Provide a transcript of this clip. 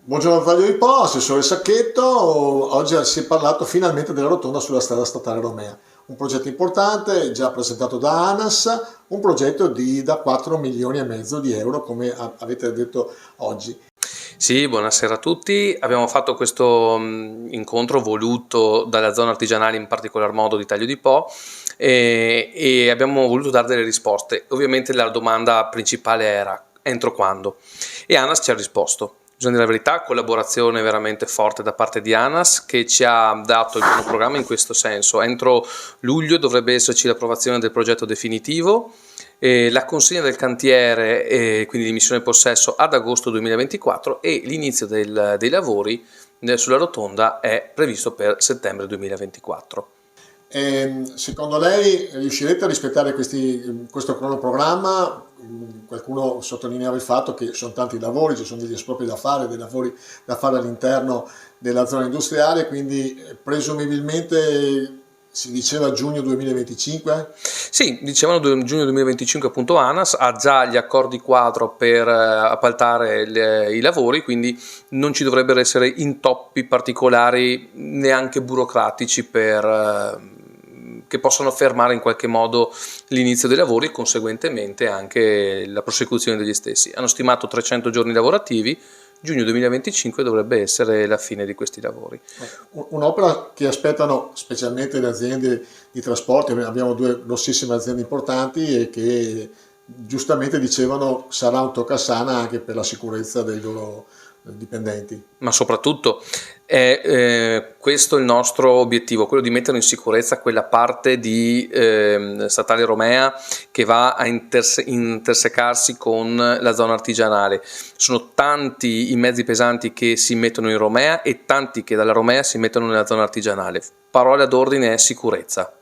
Buongiorno Taglio di Po, assessore Sacchetto. Oggi si è parlato finalmente della rotonda sulla strada statale Romea. Un progetto importante, già presentato da ANAS, un progetto da 4 milioni e mezzo di euro, come avete detto oggi. Sì, buonasera a tutti. Abbiamo fatto questo incontro voluto dalla zona artigianale, in particolar modo di Taglio di Po, e abbiamo voluto dare delle risposte. Ovviamente la domanda principale era: entro quando? E ANAS ci ha risposto. Bisogna dire la verità, collaborazione veramente forte da parte di ANAS, che ci ha dato il piano programma in questo senso. Entro luglio dovrebbe esserci l'approvazione del progetto definitivo, la consegna del cantiere, quindi di missione possesso, ad agosto 2024, e l'inizio dei lavori sulla rotonda è previsto per settembre 2024. Secondo lei riuscirete a rispettare questo cronoprogramma? Qualcuno sottolineava il fatto che sono tanti lavori, ci sono degli espropri da fare, dei lavori da fare all'interno della zona industriale, quindi presumibilmente si diceva giugno 2025? Sì, dicevano giugno 2025, appunto. ANAS ha già gli accordi quadro per appaltare i lavori, quindi non ci dovrebbero essere intoppi particolari, neanche burocratici, che possano fermare in qualche modo l'inizio dei lavori e conseguentemente anche la prosecuzione degli stessi. Hanno stimato 300 giorni lavorativi. Giugno 2025 dovrebbe essere la fine di questi lavori. Un'opera che aspettano specialmente le aziende di trasporti. Abbiamo due grossissime aziende importanti e che giustamente dicevano sarà un toccasana anche per la sicurezza dei loro dipendenti. Ma soprattutto è questo il nostro obiettivo, quello di mettere in sicurezza quella parte di statale Romea che va a intersecarsi con la zona artigianale. Sono tanti i mezzi pesanti che si mettono in Romea e tanti che dalla Romea si mettono nella zona artigianale. Parola d'ordine è sicurezza.